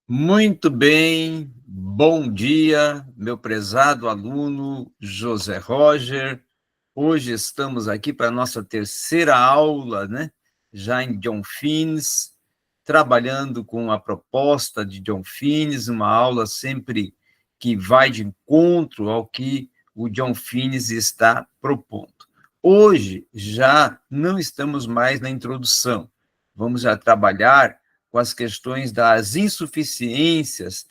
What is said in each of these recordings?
Muito bem, bom dia, meu prezado aluno José Roger. Hoje estamos aqui para a nossa terceira aula, né? Já em John Finnes, trabalhando com a proposta de John Finnes, uma aula sempre que vai de encontro ao que o John Finnes está propondo. Hoje já não estamos mais na introdução, vamos já trabalhar com as questões das insuficiências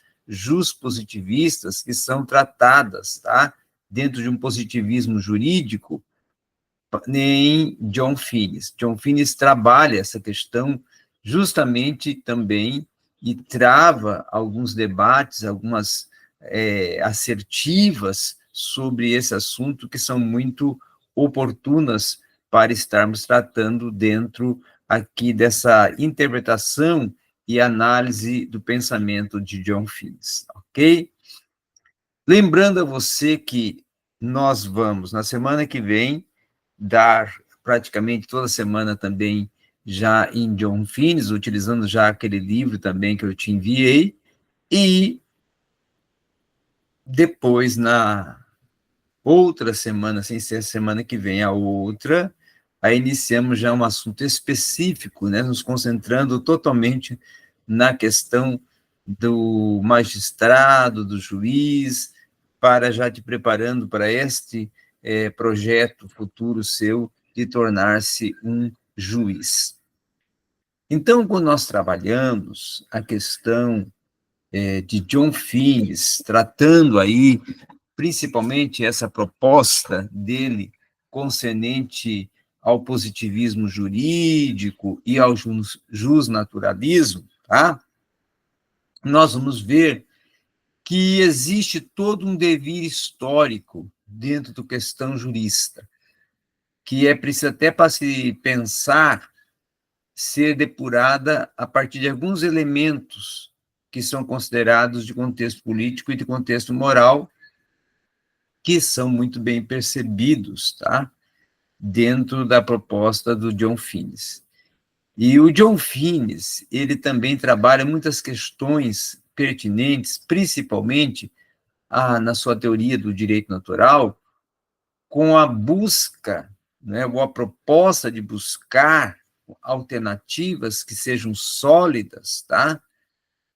positivistas que são tratadas, tá? Dentro de um positivismo jurídico, em John Finnes. John Finnes trabalha essa questão justamente também e trava alguns debates, algumas assertivas sobre esse assunto que são muito oportunas para estarmos tratando dentro aqui dessa interpretação e análise do pensamento de John Finnes, ok? Lembrando a você que nós vamos, na semana que vem, dar praticamente toda semana também já em John Finnes, utilizando já aquele livro também que eu te enviei, e depois, na outra semana, sem ser a semana que vem, a outra, aí iniciamos já um assunto específico, né, nos concentrando totalmente na questão do magistrado, do juiz, para já te preparando para este projeto futuro seu de tornar-se um juiz. Então, quando nós trabalhamos a questão de John Finnes, tratando aí principalmente essa proposta dele concernente ao positivismo jurídico e ao justnaturalismo, tá? Nós vamos ver que existe todo um devir histórico dentro da questão jurista, que é preciso até para se pensar ser depurada a partir de alguns elementos que são considerados de contexto político e de contexto moral, que são muito bem percebidos, tá? Dentro da proposta do John Finnes. E o John Finnes, ele também trabalha muitas questões pertinentes, principalmente na sua teoria do direito natural, com a busca, né, ou a proposta de buscar alternativas que sejam sólidas, tá?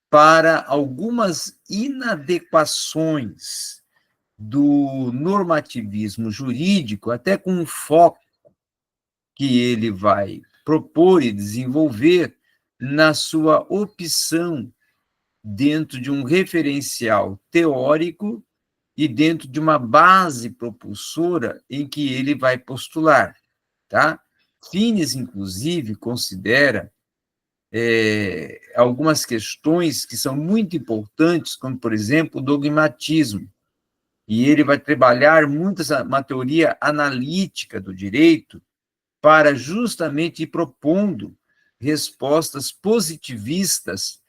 Para algumas inadequações do normativismo jurídico, até com um foco que ele vai propor e desenvolver na sua opção dentro de um referencial teórico e dentro de uma base propulsora em que ele vai postular, tá? Finnes, inclusive, considera algumas questões que são muito importantes, como, por exemplo, o dogmatismo. E ele vai trabalhar muito uma teoria analítica do direito para justamente ir propondo respostas positivistas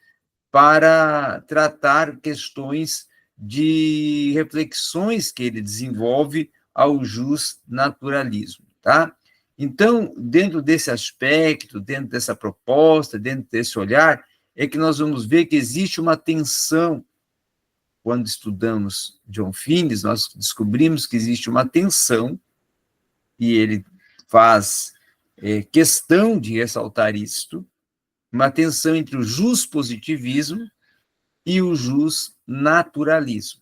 para tratar questões de reflexões que ele desenvolve ao justnaturalismo, tá? Então, dentro desse aspecto, dentro dessa proposta, dentro desse olhar, é que nós vamos ver que existe uma tensão. Quando estudamos John Finnes, nós descobrimos que existe uma tensão, e ele faz questão de ressaltar isto, uma tensão entre o positivismo e o naturalismo,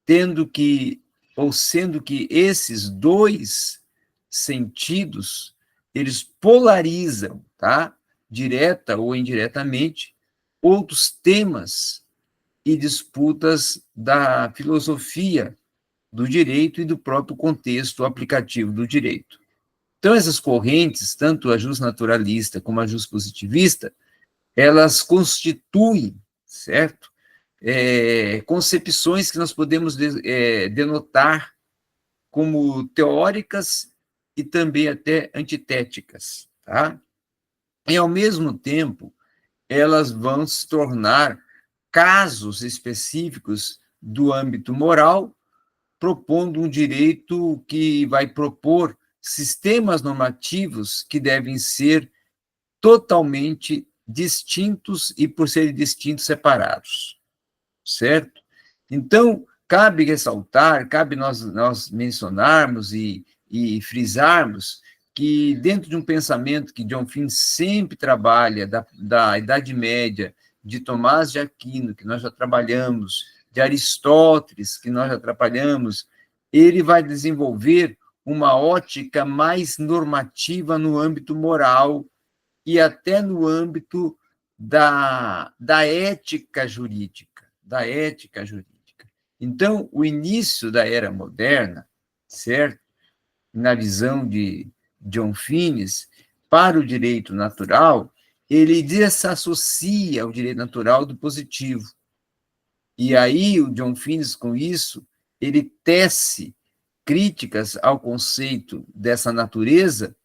tendo que, ou sendo que esses dois sentidos, eles polarizam, tá? Direta ou indiretamente, outros temas e disputas da filosofia do direito e do próprio contexto aplicativo do direito. Então, essas correntes, tanto a justnaturalista como a justpositivista, elas constituem, certo? Concepções que nós podemos denotar como teóricas e também até antitéticas, tá? E, ao mesmo tempo, elas vão se tornar casos específicos do âmbito moral, propondo um direito que vai propor sistemas normativos que devem ser totalmente distintos e, por serem distintos, separados, certo? Então, cabe ressaltar, cabe nós mencionarmos e frisarmos que, dentro de um pensamento que John Finn sempre trabalha, da Idade Média, de Tomás de Aquino, que nós já trabalhamos, de Aristóteles, que nós já trabalhamos, ele vai desenvolver uma ótica mais normativa no âmbito moral e até no âmbito da ética jurídica, da ética jurídica. Então, o início da era moderna, certo? Na visão de John Finnes, para o direito natural, ele desassocia o direito natural do positivo. E aí, o John Finnes, com isso, ele tece críticas ao conceito dessa natureza,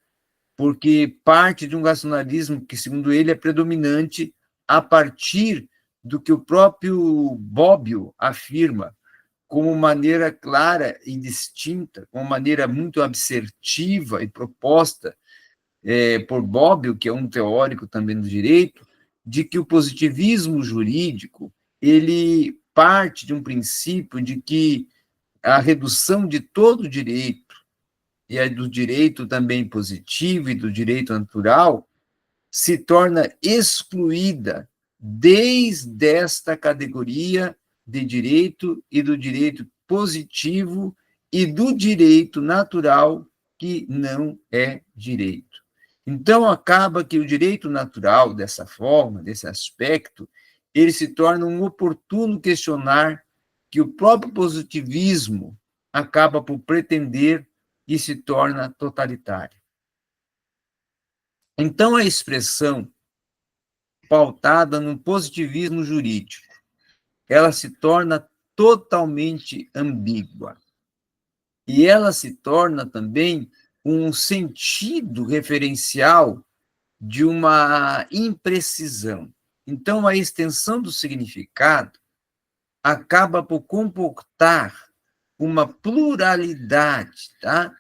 porque parte de um racionalismo que, segundo ele, é predominante a partir do que o próprio Bobbio afirma, como maneira clara e distinta, como maneira muito assertiva e proposta por Bobbio, que é um teórico também do direito, de que o positivismo jurídico ele parte de um princípio de que a redução de todo o direito, e a do direito também positivo e do direito natural, se torna excluída desde esta categoria de direito e do direito positivo e do direito natural, que não é direito. Então, acaba que o direito natural, dessa forma, desse aspecto, ele se torna um oportuno questionar que o próprio positivismo acaba por pretender e se torna totalitário. Então, a expressão pautada no positivismo jurídico, ela se torna totalmente ambígua. E ela se torna também um sentido referencial de uma imprecisão. Então, a extensão do significado acaba por comportar uma pluralidade, tá,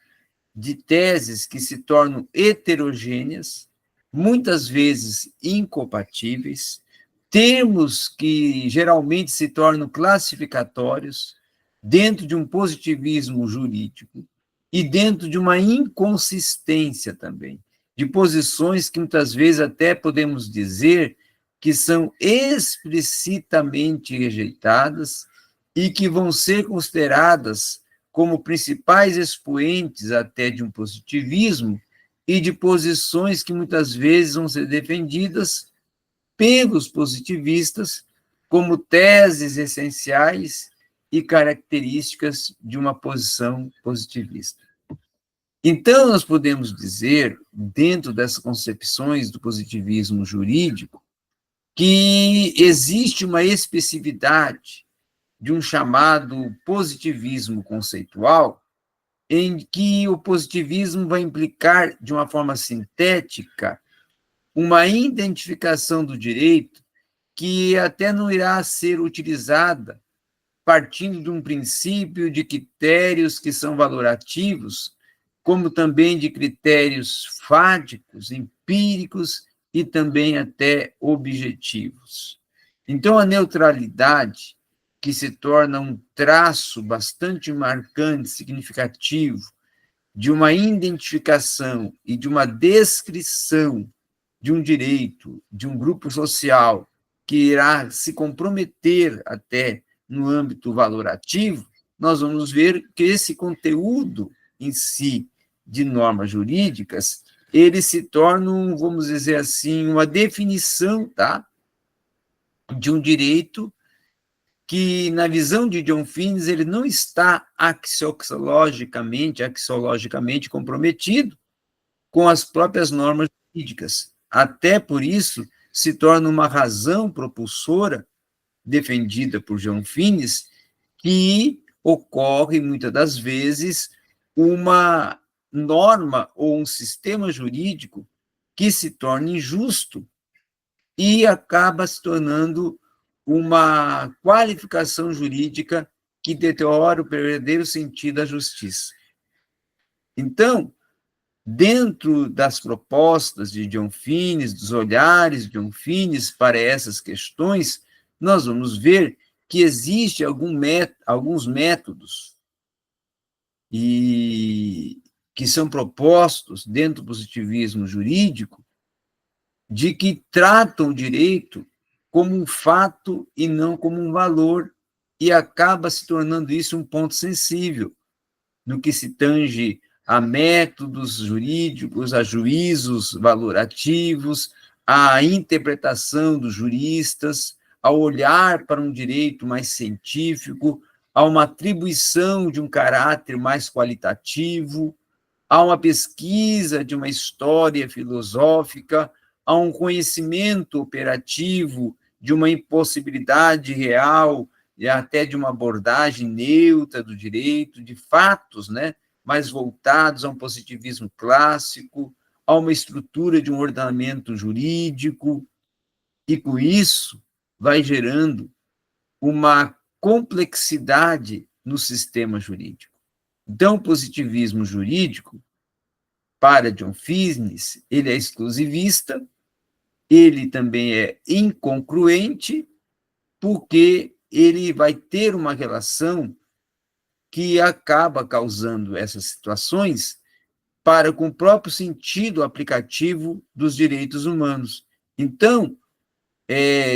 de teses que se tornam heterogêneas, muitas vezes incompatíveis, termos que geralmente se tornam classificatórios dentro de um positivismo jurídico e dentro de uma inconsistência também, de posições que muitas vezes até podemos dizer que são explicitamente rejeitadas e que vão ser consideradas como principais expoentes até de um positivismo e de posições que muitas vezes vão ser defendidas pelos positivistas como teses essenciais e características de uma posição positivista. Então, nós podemos dizer, dentro dessas concepções do positivismo jurídico, que existe uma especificidade de um chamado positivismo conceitual, em que o positivismo vai implicar, de uma forma sintética, uma identificação do direito que até não irá ser utilizada partindo de um princípio de critérios que são valorativos, como também de critérios fáticos, empíricos e também até objetivos. Então, a neutralidade, que se torna um traço bastante marcante, significativo, de uma identificação e de uma descrição de um direito, de um grupo social, que irá se comprometer até no âmbito valorativo, nós vamos ver que esse conteúdo em si de normas jurídicas, ele se torna, vamos dizer assim, uma definição, tá, de um direito que, na visão de John Finnes, ele não está axiologicamente comprometido com as próprias normas jurídicas. Até por isso, se torna uma razão propulsora, defendida por John Finnes, que ocorre, muitas das vezes, uma norma ou um sistema jurídico que se torna injusto e acaba se tornando uma qualificação jurídica que deteriora o verdadeiro sentido da justiça. Então, dentro das propostas de John Finnes, dos olhares de John Finnes para essas questões, nós vamos ver que existe alguns métodos e que são propostos dentro do positivismo jurídico de que tratam o direito como um fato e não como um valor, e acaba se tornando isso um ponto sensível no que se tange a métodos jurídicos, a juízos valorativos, à interpretação dos juristas, ao olhar para um direito mais científico, a uma atribuição de um caráter mais qualitativo, a uma pesquisa de uma história filosófica, a um conhecimento operativo de uma impossibilidade real e até de uma abordagem neutra do direito, de fatos, né, mais voltados a um positivismo clássico, a uma estrutura de um ordenamento jurídico, e com isso vai gerando uma complexidade no sistema jurídico. Então, o positivismo jurídico, para John Finnes, ele é exclusivista, ele também é incongruente, porque ele vai ter uma relação que acaba causando essas situações para com o próprio sentido aplicativo dos direitos humanos. Então,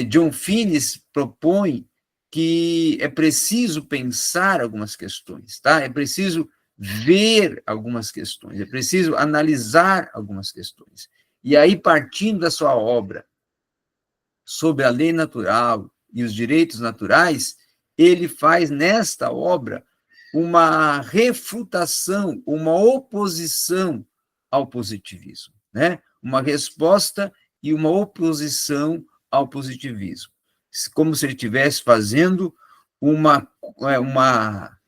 John Finnes propõe que é preciso pensar algumas questões, tá? É preciso ver algumas questões, é preciso analisar algumas questões. E aí, partindo da sua obra sobre a lei natural e os direitos naturais, ele faz nesta obra uma refutação, uma oposição ao positivismo, né? Uma resposta e uma oposição ao positivismo, como se ele estivesse fazendo uma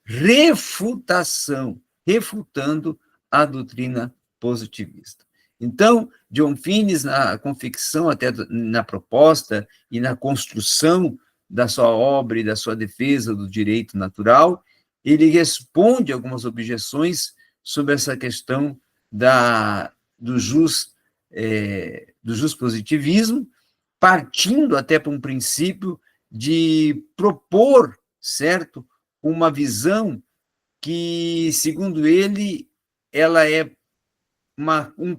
refutação, refutando a doutrina positivista. Então, John Finnes, na confecção, até na proposta e na construção da sua obra e da sua defesa do direito natural, ele responde algumas objeções sobre essa questão do positivismo, partindo até para um princípio de propor, certo, uma visão que, segundo ele, ela é um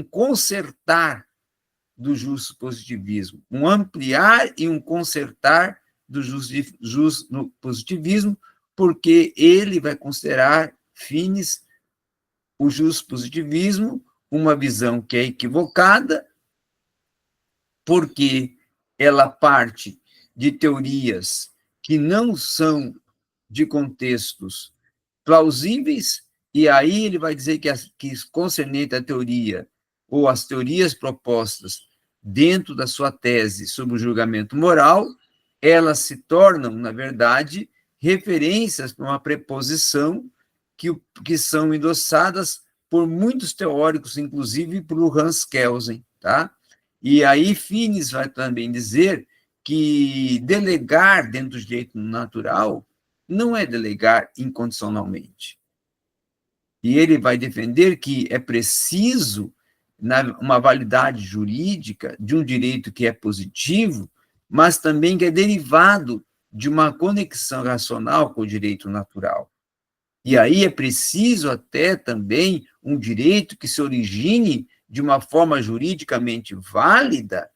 consertar do positivismo, um ampliar e um consertar do positivismo, porque ele vai considerar, Finnes, o positivismo uma visão que é equivocada, porque ela parte de teorias que não são de contextos plausíveis, e aí ele vai dizer que concernente à teoria, ou as teorias propostas dentro da sua tese sobre o julgamento moral, elas se tornam, na verdade, referências para uma preposição que são endossadas por muitos teóricos, inclusive por Hans Kelsen, tá? E aí Finnes vai também dizer que delegar dentro do direito natural não é delegar incondicionalmente. E ele vai defender que é preciso uma validade jurídica de um direito que é positivo, mas também que é derivado de uma conexão racional com o direito natural. E aí é preciso até também um direito que se origine de uma forma juridicamente válida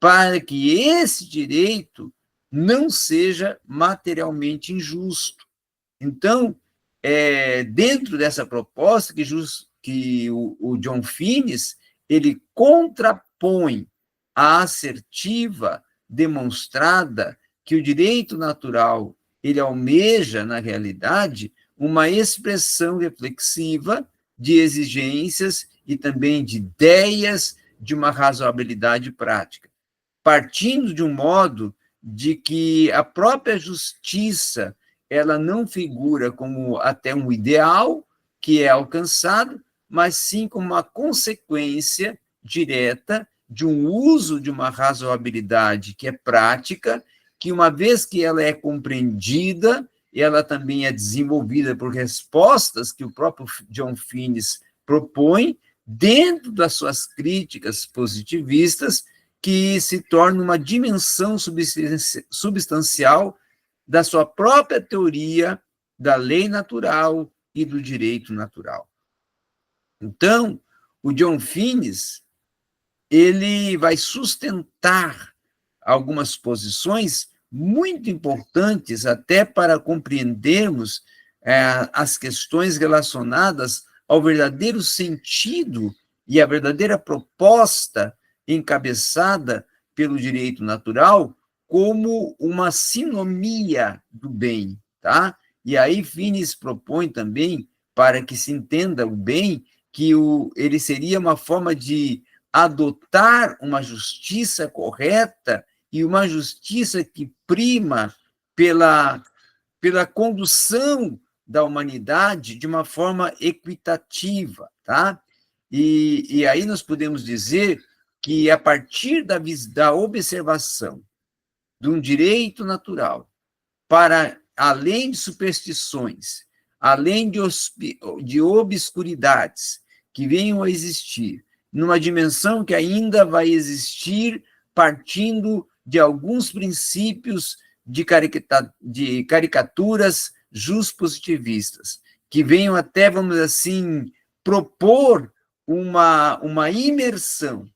para que esse direito não seja materialmente injusto. Então, dentro dessa proposta que o John Finnes, ele contrapõe a assertiva demonstrada que o direito natural, ele almeja, na realidade, uma expressão reflexiva de exigências e também de ideias de uma razoabilidade prática, partindo de um modo de que a própria justiça ela não figura como até um ideal que é alcançado, mas sim como uma consequência direta de um uso de uma razoabilidade que é prática, que uma vez que ela é compreendida, ela também é desenvolvida por respostas que o próprio John Finnes propõe, dentro das suas críticas positivistas, que se torna uma dimensão substancial da sua própria teoria da lei natural e do direito natural. Então, o John Finnes, ele vai sustentar algumas posições muito importantes até para compreendermos as questões relacionadas ao verdadeiro sentido e a verdadeira proposta encabeçada pelo direito natural como uma sinomia do bem, tá? E aí Finnes propõe também, para que se entenda o bem, que ele seria uma forma de adotar uma justiça correta e uma justiça que prima pela condução da humanidade de uma forma equitativa, tá? E aí nós podemos dizer que, a partir da observação de um direito natural, para além de superstições, além de obscuridades que venham a existir, numa dimensão que ainda vai existir partindo de alguns princípios de caricaturas positivistas, que venham até, vamos dizer assim, propor uma imersão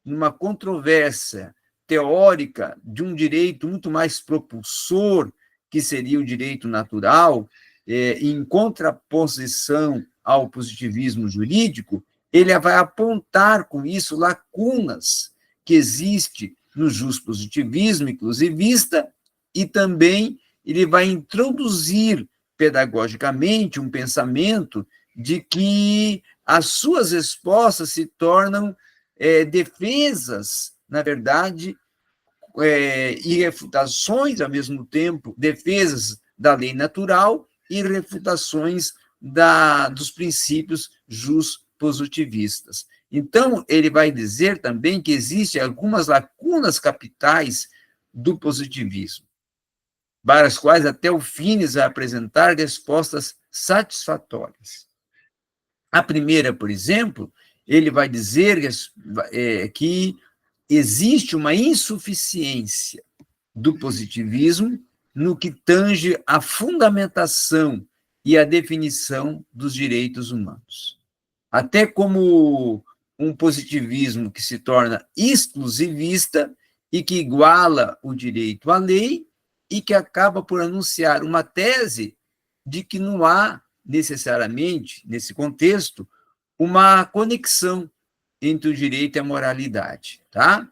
numa controvérsia teórica de um direito muito mais propulsor, que seria o direito natural, em contraposição ao positivismo jurídico, ele vai apontar com isso lacunas que existem no positivismo inclusivista, e também ele vai introduzir pedagogicamente um pensamento de que as suas respostas se tornam defesas, na verdade, e refutações ao mesmo tempo, defesas da lei natural e refutações dos princípios positivistas. Então, ele vai dizer também que existem algumas lacunas capitais do positivismo, para as quais até o Finnes vai apresentar respostas satisfatórias. A primeira, por exemplo, ele vai dizer que existe uma insuficiência do positivismo no que tange à fundamentação e à definição dos direitos humanos. Até como um positivismo que se torna exclusivista e que iguala o direito à lei e que acaba por anunciar uma tese de que não há necessariamente, nesse contexto, uma conexão entre o direito e a moralidade, tá?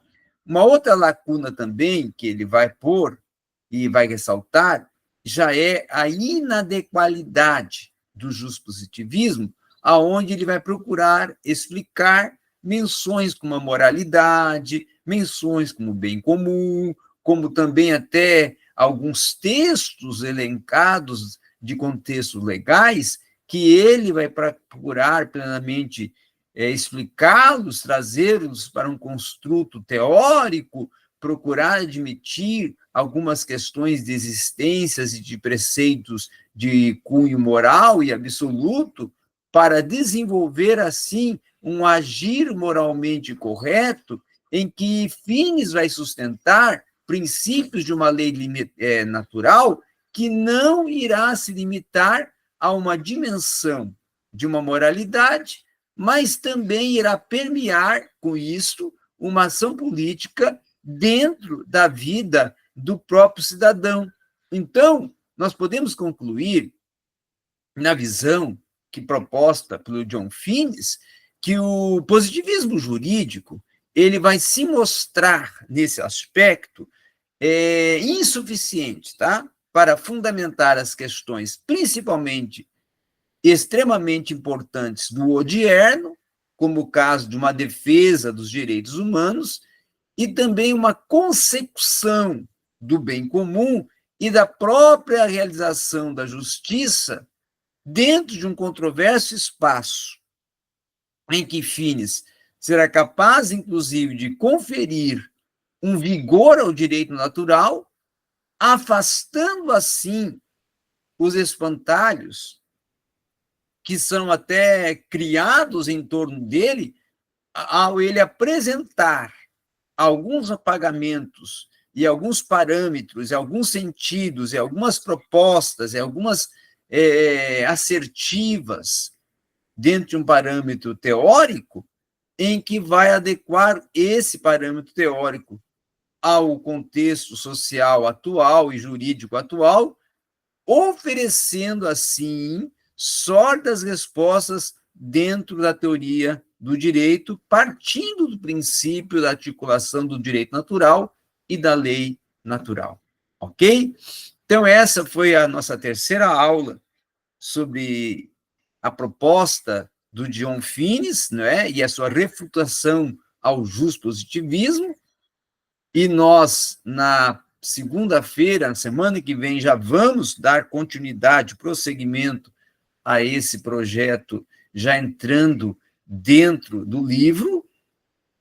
Uma outra lacuna também que ele vai pôr e vai ressaltar já é a inadequalidade do positivismo, aonde ele vai procurar explicar menções como a moralidade, menções como o bem comum, como também até alguns textos elencados de contextos legais, que ele vai procurar plenamente explicá-los, trazê-los para um construto teórico, procurar admitir algumas questões de existências e de preceitos de cunho moral e absoluto, para desenvolver, assim, um agir moralmente correto, em que Finnes vai sustentar princípios de uma lei natural que não irá se limitar a uma dimensão de uma moralidade, mas também irá permear, com isso, uma ação política dentro da vida do próprio cidadão. Então, nós podemos concluir, na visão que proposta pelo John Finnes, que o positivismo jurídico ele vai se mostrar, nesse aspecto, insuficiente, tá? Para fundamentar as questões, principalmente extremamente importantes do odierno, como o caso de uma defesa dos direitos humanos, e também uma consecução do bem comum e da própria realização da justiça dentro de um controverso espaço, em que Finnes será capaz, inclusive, de conferir um vigor ao direito natural, afastando, assim, os espantalhos que são até criados em torno dele, ao ele apresentar alguns apagamentos e alguns parâmetros, e alguns sentidos, e algumas propostas, e algumas assertivas dentro de um parâmetro teórico, em que vai adequar esse parâmetro teórico ao contexto social atual e jurídico atual, oferecendo, assim, sórdidas respostas dentro da teoria do direito, partindo do princípio da articulação do direito natural e da lei natural. Ok? Então, essa foi a nossa terceira aula sobre a proposta do John Finnes, né, e a sua refutação ao justpositivismo, e nós, na segunda-feira, na semana que vem, já vamos dar continuidade, prosseguimento a esse projeto, já entrando dentro do livro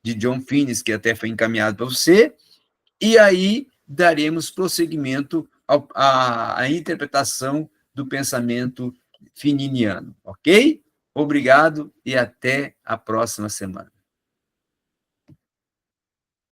de John Finnes, que até foi encaminhado para você, e aí daremos prosseguimento à interpretação do pensamento fininiano, ok? Obrigado e até a próxima semana.